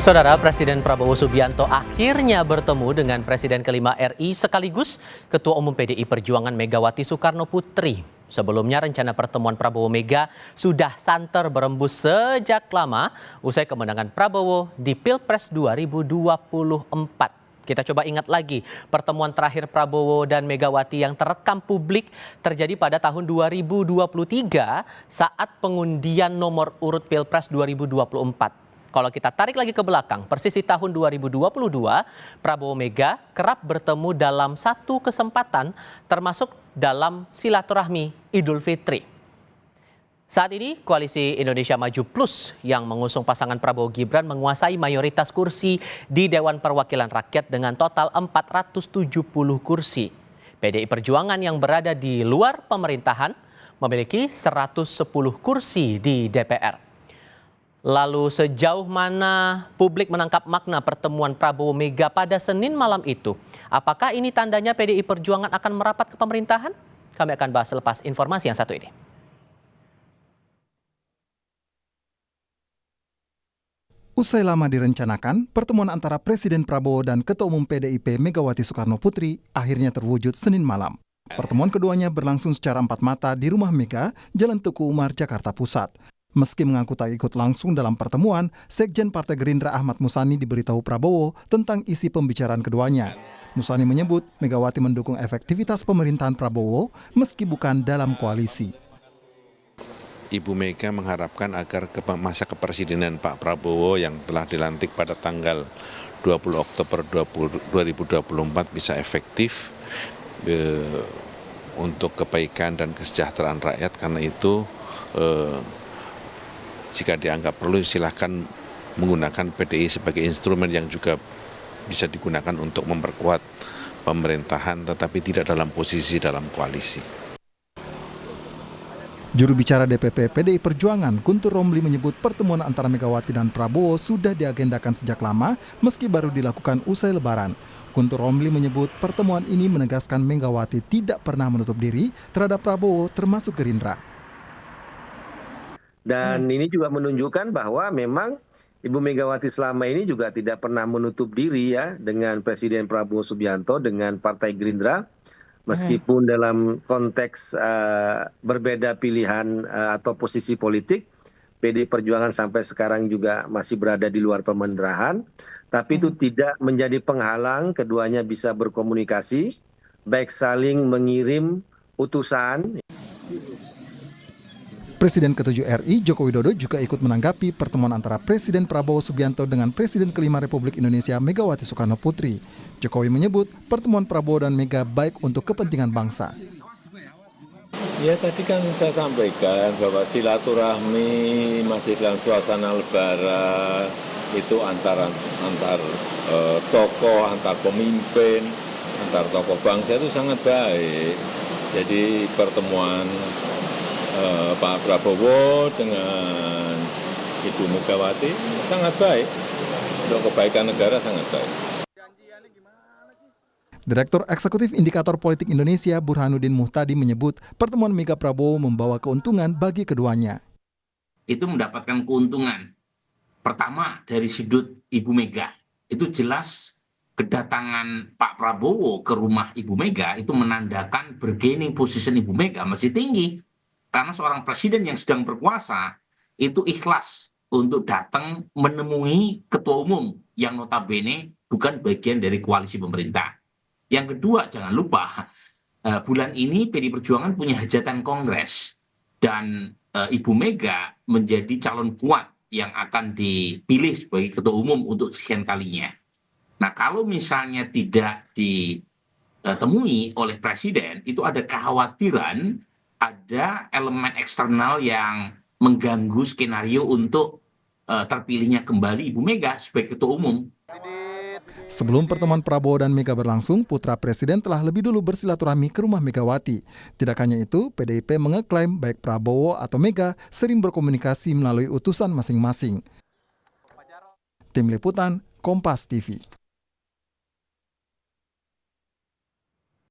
Saudara, Presiden Prabowo Subianto akhirnya bertemu dengan Presiden kelima RI sekaligus Ketua Umum PDI Perjuangan Megawati Soekarno Putri. Sebelumnya rencana pertemuan Prabowo Mega sudah santer berembus sejak lama usai kemenangan Prabowo di Pilpres 2024. Kita coba ingat lagi, pertemuan terakhir Prabowo dan Megawati yang terekam publik terjadi pada tahun 2023 saat pengundian nomor urut Pilpres 2024. Kalau kita tarik lagi ke belakang, persis di tahun 2022, Prabowo Mega kerap bertemu dalam satu kesempatan, termasuk dalam silaturahmi Idul Fitri. Saat ini, Koalisi Indonesia Maju Plus yang mengusung pasangan Prabowo Gibran menguasai mayoritas kursi di Dewan Perwakilan Rakyat dengan total 470 kursi. PDI Perjuangan yang berada di luar pemerintahan memiliki 110 kursi di DPR. Lalu sejauh mana publik menangkap makna pertemuan Prabowo Mega pada Senin malam itu? Apakah ini tandanya PDI Perjuangan akan merapat ke pemerintahan? Kami akan bahas selepas informasi yang satu ini. Usai lama direncanakan, pertemuan antara Presiden Prabowo dan Ketua Umum PDIP Megawati Soekarno Putri akhirnya terwujud Senin malam. Pertemuan keduanya berlangsung secara empat mata di Rumah Mega, Jalan Tuku Umar, Jakarta Pusat. Meski mengaku tak ikut langsung dalam pertemuan, Sekjen Partai Gerindra Ahmad Muzani diberitahu Prabowo tentang isi pembicaraan keduanya. Muzani menyebut Megawati mendukung efektivitas pemerintahan Prabowo meski bukan dalam koalisi. Ibu Mega mengharapkan agar masa kepresidenan Pak Prabowo yang telah dilantik pada tanggal 20 Oktober 2024 bisa efektif untuk kebaikan dan kesejahteraan rakyat. Karena itu jika dianggap perlu, silahkan menggunakan PDI sebagai instrumen yang juga bisa digunakan untuk memperkuat pemerintahan, tetapi tidak dalam posisi dalam koalisi. Juru bicara DPP PDI Perjuangan, Guntur Romli menyebut pertemuan antara Megawati dan Prabowo sudah diagendakan sejak lama, meski baru dilakukan usai Lebaran. Guntur Romli menyebut pertemuan ini menegaskan Megawati tidak pernah menutup diri terhadap Prabowo termasuk Gerindra. Dan ini juga menunjukkan bahwa memang Ibu Megawati selama ini juga tidak pernah menutup diri ya dengan Presiden Prabowo Subianto, dengan Partai Gerindra. Meskipun dalam konteks berbeda pilihan atau posisi politik, PDI Perjuangan sampai sekarang juga masih berada di luar pemerintahan. Tapi itu tidak menjadi penghalang keduanya bisa berkomunikasi, baik saling mengirim utusan. Presiden ke-7 RI Joko Widodo juga ikut menanggapi pertemuan antara Presiden Prabowo Subianto dengan Presiden kelima Republik Indonesia Megawati Soekarno Putri. Jokowi menyebut pertemuan Prabowo dan Mega baik untuk kepentingan bangsa. Ya, tadi kan saya sampaikan bahwa silaturahmi masih dalam suasana Lebaran itu antar tokoh, antar pemimpin, antar tokoh bangsa itu sangat baik. Jadi pertemuan Pak Prabowo dengan Ibu Megawati sangat baik, untuk kebaikan negara sangat baik. Direktur Eksekutif Indikator Politik Indonesia Burhanuddin Muhtadi menyebut pertemuan Mega Prabowo membawa keuntungan bagi keduanya. Itu mendapatkan keuntungan. Pertama dari sudut Ibu Mega, itu jelas kedatangan Pak Prabowo ke rumah Ibu Mega itu menandakan bargaining position Ibu Mega masih tinggi. Karena seorang presiden yang sedang berkuasa itu ikhlas untuk datang menemui ketua umum yang notabene bukan bagian dari koalisi pemerintah. Yang kedua, jangan lupa bulan ini PDI Perjuangan punya hajatan kongres dan Ibu Mega menjadi calon kuat yang akan dipilih sebagai ketua umum untuk sekian kalinya. Nah, kalau misalnya tidak ditemui oleh presiden, itu ada kekhawatiran ada elemen eksternal yang mengganggu skenario untuk terpilihnya kembali Ibu Mega sebagai ketua umum. Sebelum pertemuan Prabowo dan Mega berlangsung, putra presiden telah lebih dulu bersilaturahmi ke rumah Megawati. Tidak hanya itu, PDIP mengeklaim baik Prabowo atau Mega sering berkomunikasi melalui utusan masing-masing. Tim Liputan, Kompas TV.